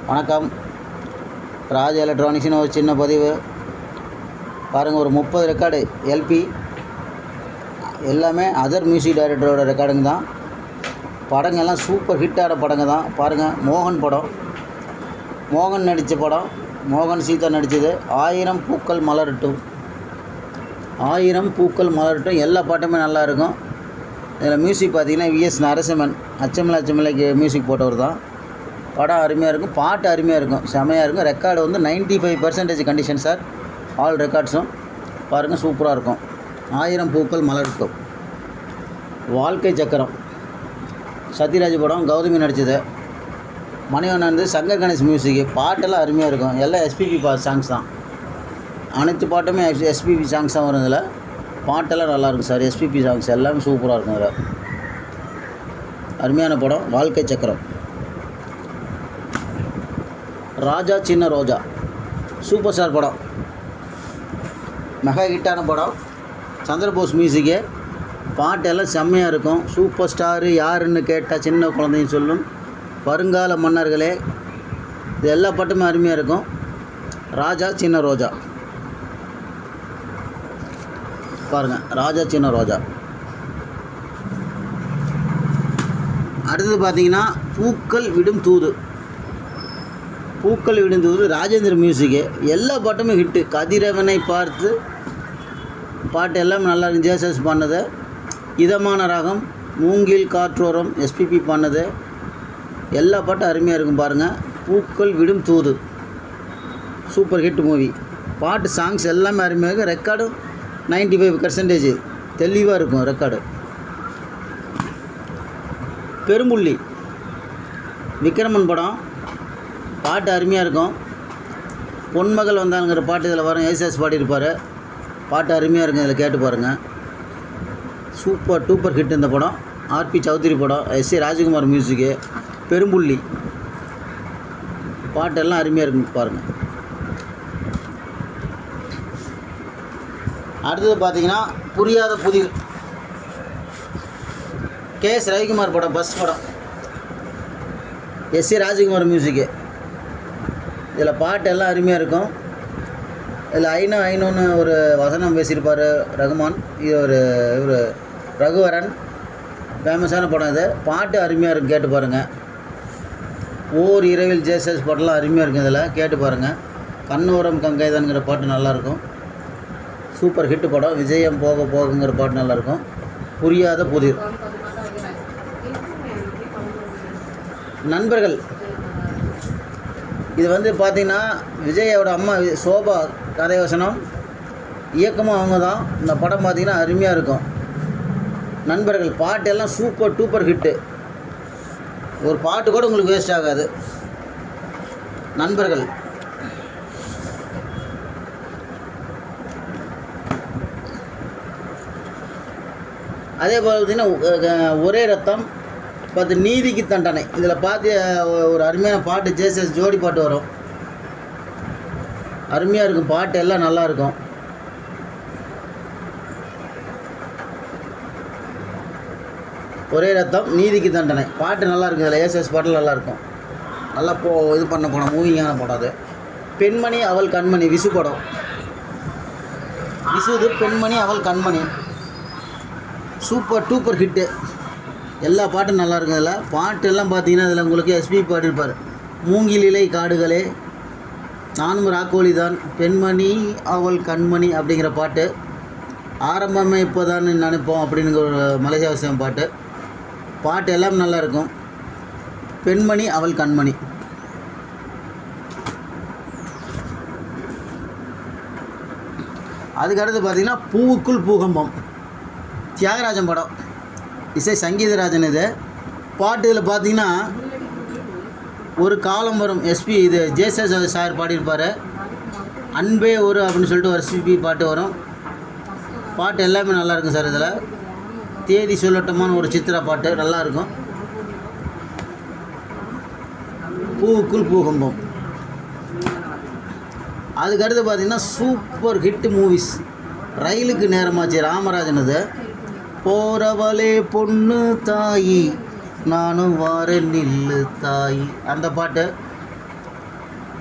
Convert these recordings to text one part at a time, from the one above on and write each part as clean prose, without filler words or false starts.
வணக்கம். ராஜ் எலக்ட்ரானிக்ஸ்னு ஒரு சின்ன பதிவு பாருங்கள். ஒரு 30 ரெக்கார்டு எல்பி எல்லாமே அதர் மியூசிக் டைரக்டரோட ரெக்கார்டுங்க தான். படங்கள்லாம் சூப்பர் ஹிட்டான படங்க தான். பாருங்கள், மோகன் படம், மோகன் நடித்த படம், மோகன் சீதா நடித்தது. 1000 பூக்கள் மலரட்டும், 1000 பூக்கள் மலரட்டும். எல்லா பாட்டுமே நல்லாயிருக்கும். இதில் மியூசிக் பார்த்திங்கன்னா விஎஸ் நரசிம்மன், அச்சமில்லை அச்சமில்லைக்கு மியூசிக் போட்டவர் தான். படம் அருமையாக இருக்கும், பாட்டு அருமையாக இருக்கும், செமையாக இருக்கும். ரெக்கார்டு வந்து 95% கண்டிஷன் சார், ஆல் ரெக்கார்ட்ஸும் பாருங்கள், சூப்பராக இருக்கும். 1000 பூக்கள் மலரட்டும். வாழ்க்கை சக்கரம் சத்யராஜ் படம், கௌதமி நடித்தது. மணிவண்ணன் சங்கர் கணேஷ் மியூசிக்கு. பாட்டெல்லாம் அருமையாக இருக்கும். எல்லாம் எஸ்பிபி சாங்ஸ் தான். அனைத்து பாட்டுமே எஸ்பிபி சாங்ஸ் தான் வரும். இதில் பாட்டெல்லாம் நல்லாயிருக்கும் சார். எஸ்பிபி சாங்ஸ் எல்லாமே சூப்பராக இருக்கும். இதில் அருமையான படம் வாழ்க்கை சக்கரம். ராஜா சின்ன ரோஜா சூப்பர் ஸ்டார் படம், மெகா ஹிட்டான படம். சந்திரபோஸ் மியூசிக்கு. பாட்டெல்லாம் செம்மையாக இருக்கும். சூப்பர் ஸ்டாரு யாருன்னு கேட்டால் சின்ன குழந்தைன்னு சொல்லும், வருங்கால மன்னர்களே. இது எல்லா பாட்டுமே அருமையாக இருக்கும். ராஜா சின்ன ரோஜா பாருங்கள், ராஜா சின்ன ரோஜா. அடுத்தது பார்த்திங்கன்னா பூக்கள் விடும் தூது. பூக்கள் விடும் தூது ராஜேந்திர மியூசிக்கு. எல்லா பாட்டுமே ஹிட்டு. கதிரவனை பார்த்து பாட்டு எல்லாமே நல்லா இருக்கும். ஜேசஸ் பண்ணது. இதமான ராகம், மூங்கில் காற்றோரம் எஸ்பிபி பண்ணது. எல்லா பாட்டும் அருமையாக இருக்கும். பாருங்கள், பூக்கள் விடும் தூது சூப்பர் ஹிட் மூவி. பாட்டு சாங்ஸ் எல்லாமே அருமையாக இருக்கும். ரெக்கார்டும் 95% தெளிவாக இருக்கும் ரெக்கார்டு. பெரும்புள்ளி விக்ரமன் படம், பாட்டு அருமையாக இருக்கும். பொன்மகள் வந்தாங்கிற பாட்டு இதில் வரும். ஏசாஸ் பாடியிருப்பார். பாட்டு அருமையாக இருக்கும். இதில் கேட்டு பாருங்கள். சூப்பர் டூப்பர் ஹிட் இந்த படம். ஆர்பி சௌத்ரி படம், எஸ்ஏ ராஜகுமார் மியூசிக்கு. பெரும்புள்ளி பாட்டெல்லாம் அருமையாக இருக்கும். பாருங்கள். அடுத்தது பார்த்திங்கன்னா புரியாத புதிர். கேஎஸ் ரவிக்குமார் படம், ஃபஸ்ட் படம். எஸ்ஏ ராஜகுமார் மியூசிக்கு. இதில் பாட்டு எல்லாம் அருமையாக இருக்கும். இதில் ஐநோன்னு ஒரு வசனம் பேசியிருப்பார் ரகுமான். இது இவர் ரகுவரன். ஃபேமஸான படம் இது. பாட்டு அருமையாக இருக்கும், கேட்டு பாருங்கள். ஓர் இரவில் ஜேசஸ் பாட்டெல்லாம் அருமையாக இருக்கும். இதில் கேட்டு பாருங்கள். கண்ணோரம் கங்கைதான்ங்கிற பாட்டு நல்லாயிருக்கும். சூப்பர் ஹிட்டு படம். விஜயம் போக போகுங்கிற பாட்டு நல்லாயிருக்கும். புரியாத புதிர். நண்பர்கள் இது வந்து பார்த்திங்கன்னா விஜயோட அம்மா சோபா கதை வசனம், இயக்கமும் அவங்க தான். இந்த படம் பார்த்திங்கன்னா அருமையாக இருக்கும். நண்பர்கள் பாட்டு எல்லாம் சூப்பர் டூப்பர் ஹிட்டு. ஒரு பாட்டு கூட உங்களுக்கு வேஸ்ட் ஆகாது. நண்பர்கள். அதே போல் பார்த்திங்கன்னா ஒரே ரத்தம், 10 நீதிக்கு தண்டனை. இதில் பார்த்து ஒரு அருமையான பாட்டு, ஜேசஸ் ஜோடி பாட்டு வரும். அருமையாக இருக்கும். பாட்டு எல்லாம் நல்லாயிருக்கும். ஒரே ரத்தம், நீதிக்கு தண்டனை பாட்டு நல்லாயிருக்கும். இதில் ஏசஸ் பாட்டில் நல்லாயிருக்கும். நல்லா இது பண்ண படம், மூவிங்கான படம் அது. பெண்மணி அவள் கண்மணி விசு படம். விசுது பெண்மணி அவள் கண்மணி சூப்பர் டூப்பர் ஹிட்டு. எல்லா பாட்டும் நல்லாயிருக்கும். இதில் பாட்டு எல்லாம் பார்த்தீங்கன்னா இதில் உங்களுக்கு எஸ்பி பாடியிருப்பார். மூங்கில் இலை காடுகளே, நானும் ராக்கோழி தான், பெண்மணி அவள் கண்மணி அப்படிங்கிற பாட்டு. ஆரம்பமே இப்போ தான் நினைப்போம் அப்படிங்கிற ஒரு மலேசியாவசியம் பாட்டு. பாட்டு எல்லாம் நல்லாயிருக்கும். பெண்மணி அவள் கண்மணி. அதுக்கடுத்து பார்த்திங்கன்னா பூவுக்குள் பூகம்பம், தியாகராஜன் படம். இசை சங்கீதராஜன். இது பாட்டு இதில் பார்த்திங்கன்னா ஒரு காலம் வரும். எஸ்பி இது ஜேசஸ் சார் பாடியிருப்பார். அன்பே ஒரு அப்படின்னு சொல்லிட்டு ஒரு எஸ்பி பாட்டு வரும். பாட்டு எல்லாமே நல்லாயிருக்கும் சார். இதில் தேதி சொல்லட்டுமான ஒரு சித்திரா பாட்டு நல்லாயிருக்கும். பூவுக்குள் பூகம்பம். அதுக்கடுத்து பார்த்திங்கன்னா சூப்பர் ஹிட் மூவிஸ். ரயிலுக்கு நேரமாச்சு, ராமராஜன். இது போறவளே பொண்ணு தாயி நானும் வார நில்லு தாயி, அந்த பாட்டு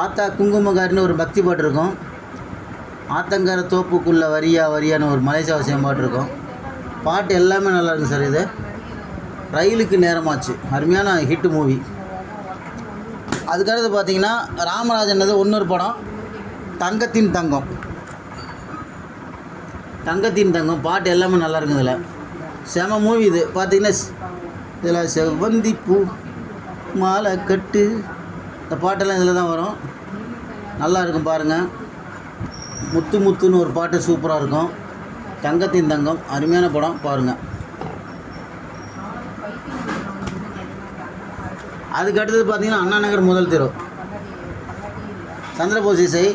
ஆத்தா குங்குமக்காரின்னு ஒரு பக்தி பாட்டு இருக்கும். ஆத்தங்கர தோப்புக்குள்ளே வரியா வரியான்னு ஒரு மலேசியாவசியம் பாட்டு இருக்கும். பாட்டு எல்லாமே நல்லா இருக்கும் சார். இது ரயிலுக்கு நேரமாச்சு, அருமையான ஹிட்டு மூவி. அதுக்கடுத்து பார்த்தீங்கன்னா ராமராஜனது இன்னொரு படம் தங்கத்தின் தங்கம். தங்கத்தின் தங்கம் பாட்டு எல்லாமே நல்லா இருக்கும். இதில் செம மூவி. இது பார்த்தீங்கன்னா இதில் செவ்வந்தி பூ மாலை கட்டு, இந்த பாட்டெல்லாம் இதில் தான் வரும். நல்லா இருக்கும் பாருங்கள். முத்து முத்துன்னு ஒரு பாட்டு சூப்பராக இருக்கும். தங்கத்தின் தங்கம் அருமையான படம் பாருங்கள். அதுக்கு அடுத்தது பார்த்தீங்கன்னா அண்ணா நகர் முதல் தெரு, சந்திரபோஸ் இசை.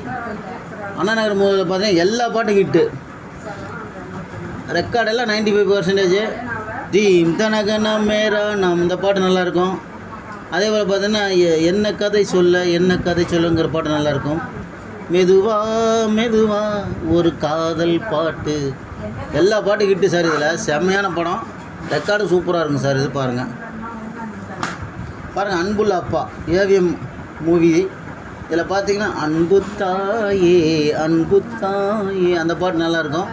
அண்ணா நகர் முதல்ல பார்த்தீங்கன்னா எல்லா பாட்டும் ஹிட்டு. ரெக்கார்டெல்லாம் 95%. தீம் தனகன மேரா நாம் இந்த பாட்டு நல்லாயிருக்கும். அதே போல் பார்த்தீங்கன்னா என்ன கதை சொல்லுங்கிற பாட்டு நல்லாயிருக்கும். மெதுவா மெதுவா ஒரு காதல் பாட்டு, எல்லா பாட்டும் ஹிட்டு சார். இதில் செம்மையான படம், ரெக்கார்டு சூப்பராக இருக்கும் சார். இது பாருங்கள் அன்புள்ள அப்பா ஏவிஎம் மூவி. இதில் பார்த்தீங்கன்னா அன்பு தாயே அந்த பாட்டு நல்லாயிருக்கும்.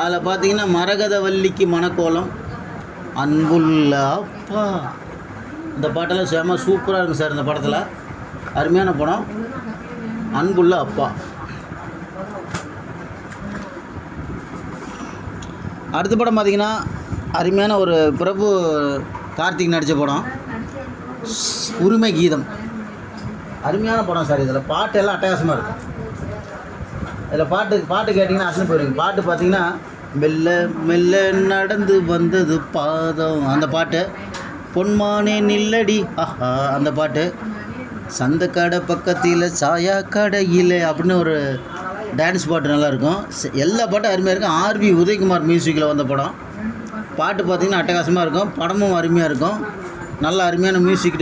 அதில் பார்த்தீங்கன்னா மரகத வள்ளிக்கு மணக்கோலம், அன்புள்ள அப்பா, இந்த பாட்டெல்லாம் செம சூப்பராக இருக்கும் சார். இந்த படத்தில் அருமையான படம் அன்புள்ள அப்பா. அடுத்த படம் பார்த்திங்கன்னா அருமையான ஒரு பிரபு கார்த்திக் நடித்த படம் உரிமை கீதம். அருமையான படம் சார். இதில் பாட்டு எல்லாம் அட்டகாசமாக இருக்கும். இதில் பாட்டு கேட்டிங்கன்னா அசந்து போயிருங்க. பாட்டு பார்த்திங்கன்னா மெல்ல மெல்ல நடந்து வந்தது பாதம், அந்த பாட்டு. பொன்மானே நில்லடி ஆஹா, அந்த பாட்டு. சந்த கடை பக்கத்தில் சாயா கடையில் அப்படின்னு ஒரு டான்ஸ் பாட்டு நல்லாயிருக்கும். எல்லா பாட்டும் அருமையாக இருக்கும். ஆர்வி உதயகுமார் மியூசிக்கில் வந்த படம். பாட்டு பார்த்திங்கன்னா அட்டகாசமாக இருக்கும். படமும் அருமையாக இருக்கும். நல்ல அருமையான மியூசிக்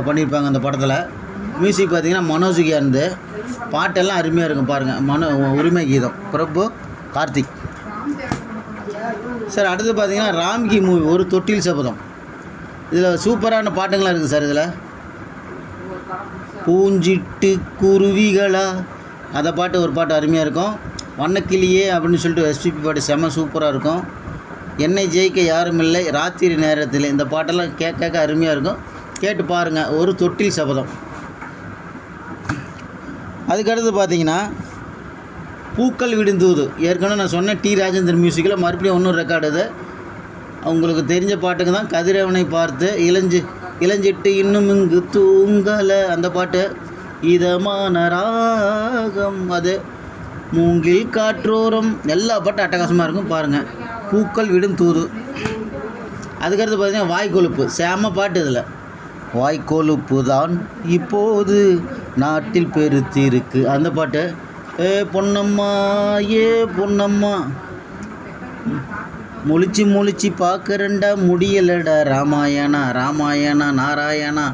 பண்ணியிருப்பாங்க அந்த படத்தில். மியூசிக் பார்த்திங்கன்னா மனோஜுகியா இருந்து. பாட்டெல்லாம் அருமையாக இருக்கும் பாருங்கள். உரிமை கீதம் பிரபு கார்த்திக் சார். அடுத்து பார்த்திங்கன்னா ராம்கி மூவி ஒரு தொட்டில் சபதம். இதில் சூப்பரான பாட்டுங்களாம் இருக்குது சார். இதில் பூஞ்சிட்டு குருவிகளா அந்த பாட்டு ஒரு பாட்டு அருமையாக இருக்கும். வண்ணக்கிளியே அப்படின்னு சொல்லிட்டு எஸ்பிபி பாட்டு செம்ம சூப்பராக இருக்கும். என்னை ஜெயிக்க யாரும் இல்லை ராத்திரி நேரத்தில், இந்த பாட்டெல்லாம் கேட்க அருமையாக இருக்கும். கேட்டு பாருங்கள். ஒரு தொட்டில் சபதம். அதுக்கடுத்து பார்த்தீங்கன்னா பூக்கள் விடுந்தூது. ஏற்கனவே நான் சொன்னேன் டி ராஜேந்தர் மியூசிக்கில் மறுபடியும் இன்னொரு ரெக்கார்டு. இது அவங்களுக்கு தெரிஞ்ச பாட்டுக்கு தான். கதிரவனை பார்த்து இளஞ்சிட்டு இன்னும் இங்கு தூங்கலை, அந்த பாட்டு. இதமான ராகம் அது. மூங்கில் காற்றோரம், எல்லா பாட்டும் அட்டகாசமாக இருக்கும் பாருங்கள். பூக்கள் விடும் தூது. அதுக்கடுத்து பார்த்தீங்கன்னா வாய்க்கொழுப்பு செம பாட்டு. இதில் வாய்க்கொழுப்பு தான் இப்போது நாட்டில் பெருத்திருக்கு, அந்த பாட்டு. பொன்னம்மா பொன்னம்மா முழிச்சு பார்க்குறேன்டா முடியலடா ராமாயணா நாராயணா,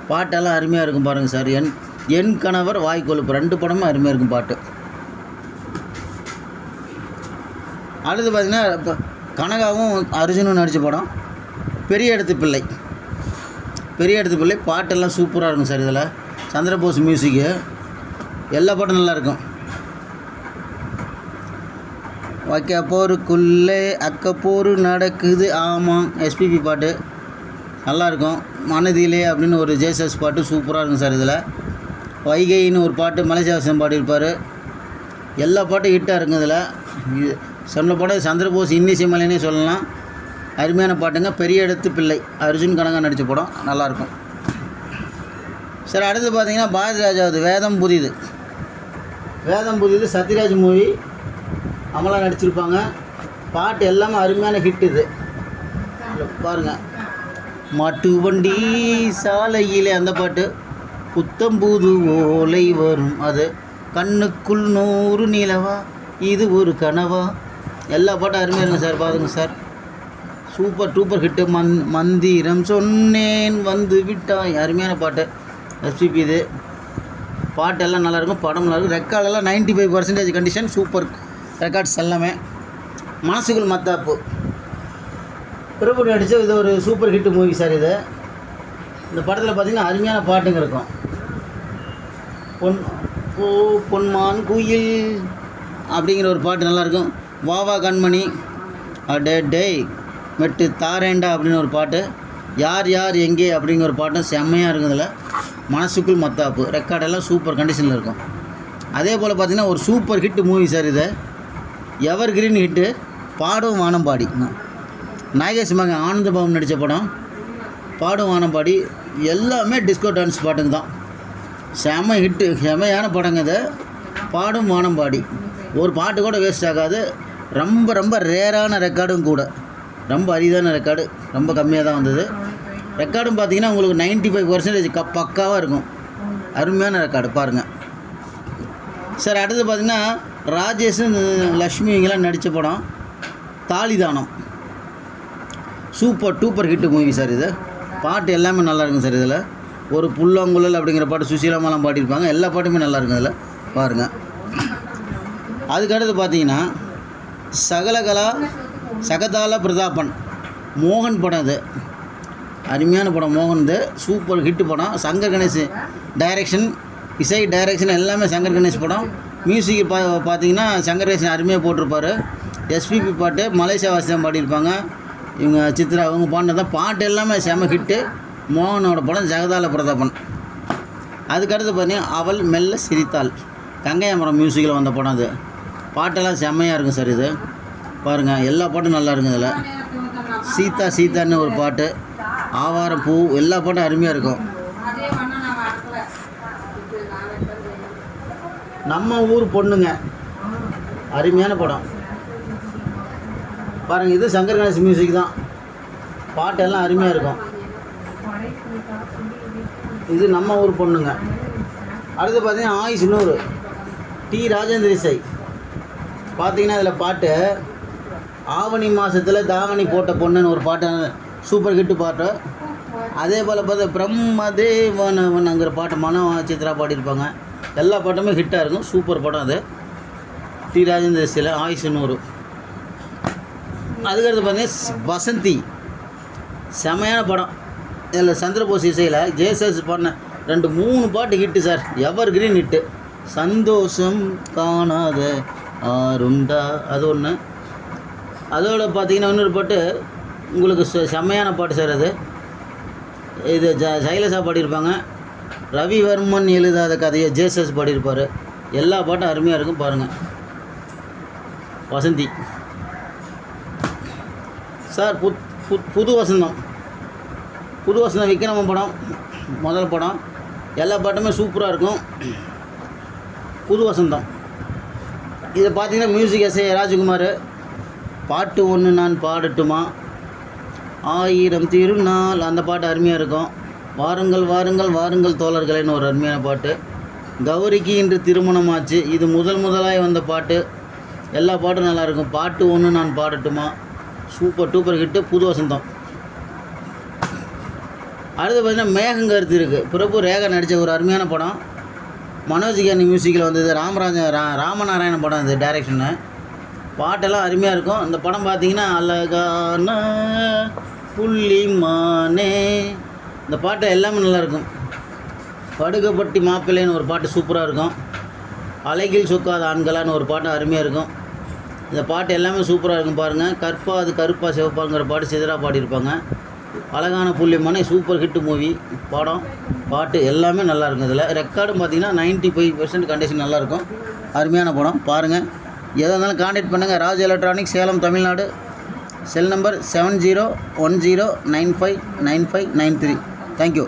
பாட்டெல்லாம் அருமையாக இருக்கும் பாருங்கள் சார். என் கணவர் வாய்க்கொழுப்பு 2 படமும் அருமையாக இருக்கும் பாட்டு. அடுத்து பார்த்திங்கன்னா இப்போ கனகாவும் அர்ஜுனும் நடித்த படம் பெரிய இடத்து பிள்ளை. பாட்டெல்லாம் சூப்பராக இருக்கும் சார். இதில் சந்திரபோஸ் மியூசிக்கு, எல்லா பாட்டும் நல்லாயிருக்கும். வைக்க போருக்குள்ளே அக்க போரு நடக்குது, ஆமாம், எஸ்பிபி பாட்டு நல்லாயிருக்கும். மனதிலே அப்படின்னு ஒரு ஜேசஸ் பாட்டு சூப்பராக இருக்கும் சார். இதில் வைகைன்னு ஒரு பாட்டு மலேசியாவசியம் பாடியிருப்பார். எல்லா பாட்டும் ஹிட்டாக இருக்கும். இதில் சொன்ன படம் சந்திரபோஸ் இன்னிசை மலைனே சொல்லலாம். அருமையான பாட்டுங்க. பெரிய இடத்து பிள்ளை அர்ஜுன் கனகா நடித்த படம் நல்லாயிருக்கும் சார். அடுத்து பார்த்தீங்கன்னா பாரதி ராஜாவது வேதம் புதிது சத்யராஜ் மூவி. அமலா நடிச்சிருப்பாங்க. பாட்டு எல்லாமே அருமையான ஹிட். இது பாருங்கள். மாட்டு வண்டி சாலையிலே அந்த பாட்டு. புத்தம்பூது ஓலை வரும், அது. கண்ணுக்குள் 100 நிலவா இது ஒரு கனவா, எல்லா பாட்டும் அருமையாக இருக்கும் சார். பாருங்கள் சார், சூப்பர் டூப்பர் ஹிட்டு. மந்திரம் சொன்னேன் வந்து விட்டாய், அருமையான பாட்டு எஸ்பிபி. இது பாட்டெல்லாம் நல்லாயிருக்கும், படம் நல்லாயிருக்கும். ரெக்கார்டெல்லாம் 95% கண்டிஷன், சூப்பர் ரெக்கார்ட்ஸ் எல்லாமே. மனசுக்குள் மத்தாப்பு பிரபு நடித்த இது ஒரு சூப்பர் ஹிட் மூவி சார். இது இந்த படத்தில் பார்த்திங்கன்னா அருமையான பாட்டுங்க இருக்கும். பொன் ஓ பொன்மான் குயில் அப்படிங்கிற ஒரு பாட்டு நல்லாயிருக்கும். வாவா கண்மணி, அடே டேய் மெட்டு தாரேண்டா அப்படின்னு ஒரு பாட்டு, யார் யார் எங்கே அப்படிங்கிற ஒரு பாட்டும் செம்மையாக இருக்கும். இதில் மனசுக்குள் மத்தாப்பு ரெக்கார்டெல்லாம் சூப்பர் கண்டிஷனில் இருக்கும். அதே போல் பார்த்திங்கன்னா ஒரு சூப்பர் ஹிட்டு மூவி சார் இது, எவர் கிரீன் ஹிட்டு, பாடும் வானம்பாடி. நாகேஷ் மகன் ஆனந்த பாபு நடித்த படம் பாடும் வானம்பாடி. எல்லாமே டிஸ்கோ டான்ஸ் பாட்டுங்க தான். செம்ம ஹிட்டு, செம்மையான படங்க இது. பாடும் வானம்பாடி ஒரு பாட்டு கூட வேஸ்ட் ஆகாது. ரொம்ப ரொம்ப ரேரான ரெக்கார்டும் கூட, ரொம்ப அரிதான ரெக்கார்டு, ரொம்ப கம்மியாக தான் வந்தது. ரெக்கார்டும் பார்த்திங்கன்னா உங்களுக்கு 95% பக்காவாக இருக்கும். அருமையான ரெக்கார்டு பாருங்கள் சார். அடுத்து பார்த்திங்கன்னா ராஜேஷும் லக்ஷ்மி இங்கெல்லாம் நடித்த படம் Thalidhanam. Super duper hit movie sir இது. பாட்டு எல்லாமே நல்லாயிருக்கும் சார். இதில் ஒரு புல்லாங்குழல் அப்படிங்கிற பாட்டு சுசீலாமெல்லாம் பாடியிருப்பாங்க. எல்லா பாட்டுமே நல்லாயிருக்கும் இதில் பாருங்கள். அதுக்கடுத்து பார்த்தீங்கன்னா சகதால பிரதாபன் மோகன் படம். இது அருமையான படம் மோகன். இது சூப்பர் ஹிட்டு படம். சங்கர் கணேஷ் டைரக்ஷன், இசை டைரக்ஷன் எல்லாமே சங்கர் கணேஷ் படம். மியூசிக் பார்த்தீங்கன்னா சங்கர் கணேஷன் அருமையாக போட்டிருப்பார். எஸ்பிபி பாட்டு மலேசியா வாசியம் பாடியிருப்பாங்க. இவங்க சித்ரா அவங்க பாடினதான் பாட்டு எல்லாமே செம ஹிட்டு. மோகனோட படம் ஜெகதால பிரதாபன். அதுக்கடுத்து பார்த்தீங்கன்னா அவள் மெல்ல சிரித்தாள், கங்கையமரம் மியூசிக்கில் வந்த படம். அது பாட்டெல்லாம் செம்மையாக இருக்கும் சார். இது பாருங்கள் எல்லா பாட்டும் நல்லா இருக்கும். இதில் சீதா சீதான்னு ஒரு பாட்டு, ஆவாரம் பூ, எல்லா பாட்டும் அருமையாக இருக்கும். நம்ம ஊர் பொண்ணுங்க அருமையான படம் பாருங்கள். இது சங்கர் கணேஷ் மியூசிக் தான். பாட்டெல்லாம் அருமையாக இருக்கும். இது நம்ம ஊர் பொண்ணுங்க. அடுத்து பார்த்திங்கன்னா ஆயுஷ் 100 டி ராஜேந்திர இசை. பார்த்திங்கன்னா இதில் பாட்டு ஆவணி மாதத்தில் தாவணி போட்ட பொண்ணுன்னு ஒரு பாட்டு, சூப்பர் ஹிட்டு பாட்டு. அதே போல் பார்த்தா பிரம்மதேவனங்கிற பாட்டு மனோ சித்ரா பாடியிருப்பாங்க. எல்லா பாட்டுமே ஹிட்டாக இருக்கும். சூப்பர் படம் அது. டி ராஜேந்திர இசையில் ஆயுஷ் 100. அதுக்கடுத்து பார்த்தீங்கன்னா வசந்தி, செமையான படம். இதில் சந்திரபோஸ் இசையில் ஜேசஸ் பாடின 2-3 பாட்டு ஹிட்டு சார். எவர் கிரீன் ஹிட்டு. சந்தோஷம் காணாத ஆருண்டா அது ஒன்று. அதோடு பார்த்தீங்கன்னா இன்னொரு பாட்டு உங்களுக்கு செம்மையான பாட்டு சார். அது இது சைலசா பாடியிருப்பாங்க. ரவிவர்மன் எழுதாத கதையை ஜேசஸ் பாடியிருப்பார். எல்லா பாட்டும் அருமையாக இருக்கும் பாருங்கள். வசந்தி சார். புது வசந்தம் விக்ரம படம் முதல் படம். எல்லா பாட்டுமே சூப்பராக இருக்கும். புது வசந்தம் இதை பார்த்தீங்கன்னா மியூசிக் எஸ்ஏ ராஜகுமார். பாட்டு ஒன்று நான் பாடட்டுமா, 1000 திருநாள், அந்த பாட்டு அருமையாக இருக்கும். வாருங்கள் வாருங்கள் வாருங்கள் தோழர்களேன்னு ஒரு அருமையான பாட்டு. கௌரிக்கு இன்று திருமணமாச்சு, இது முதலாய் வந்த பாட்டு. எல்லா பாட்டும் நல்லாயிருக்கும். பாட்டு ஒன்று நான் பாடட்டுமா சூப்பர் டூப்பர் ஹிட்டு. புது வசந்தம். அடுத்து பார்த்திங்கன்னா மேகங்கருத்து இருக்குது. பிரபு ரேகா நடித்த ஒரு அருமையான படம். மனோஜ் கியானி மியூசிக்கில் வந்தது. ராமநாராயண படம். இது டைரக்ஷனு. பாட்டெல்லாம் அருமையாக இருக்கும். இந்த படம் பார்த்திங்கன்னா அழகான புள்ளிமானே, இந்த பாட்டு எல்லாமே நல்லாயிருக்கும். படுகப்பட்டி மாப்பிள்ளைன்னு ஒரு பாட்டு சூப்பராக இருக்கும். அழகில் சொக்காத ஆண்களான்னு ஒரு பாட்டு அருமையாக இருக்கும். இந்த பாட்டு எல்லாமே சூப்பராக இருக்கும் பாருங்கள். கற்பா கருப்பா சிவப்பாங்கிற பாட்டு சிதறா பாடியிருப்பாங்க. அழகான புள்ளிமானே சூப்பர் ஹிட்டு மூவி படம். பாட்டு எல்லாமே நல்லாயிருக்கும். இதில் ரெக்கார்டும் பார்த்திங்கன்னா 95% கண்டிஷன் நல்லாயிருக்கும். அருமையான படம் பாருங்கள். எதாக இருந்தாலும் கான்டாக்ட் பண்ணுங்கள். Raj electronics, Salem, Tamil Nadu. Cell number 7010959593. Thank you.